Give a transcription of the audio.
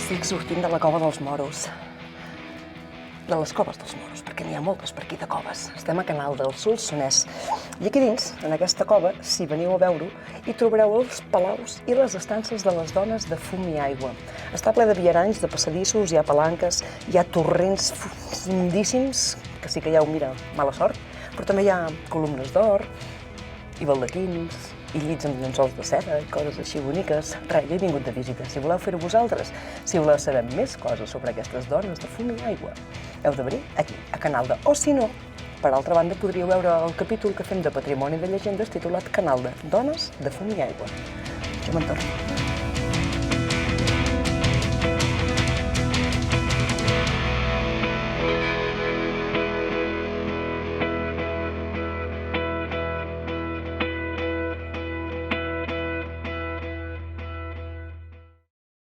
Estic sortint de la cova dels moros. De les coves dels moros, perquè n'hi ha moltes per aquí de coves. Estem a Canal del Solsonès. I aquí dins, en aquesta cova, si veniu a veure-ho, hi trobareu els palaus i les estances de les dones de fum i aigua. Està ple de viaranys, de passadissos, hi ha palanques, hi ha torrents fundíssims, que sí que ja ho mira, mala sort, però també hi ha columnes d'or i baldaquins, i llits amb llençols de seda i coses així boniques. Res, jo he vingut de visita. Si voleu fer-ho vosaltres, si voleu saber més coses sobre aquestes dones de fum i aigua, heu de venir aquí, a Canal de... O si no, per altra banda, podríeu veure el capítol que fem de Patrimoni de Llegendes titulat Canal de Dones de fum i aigua. Jo me'n torno.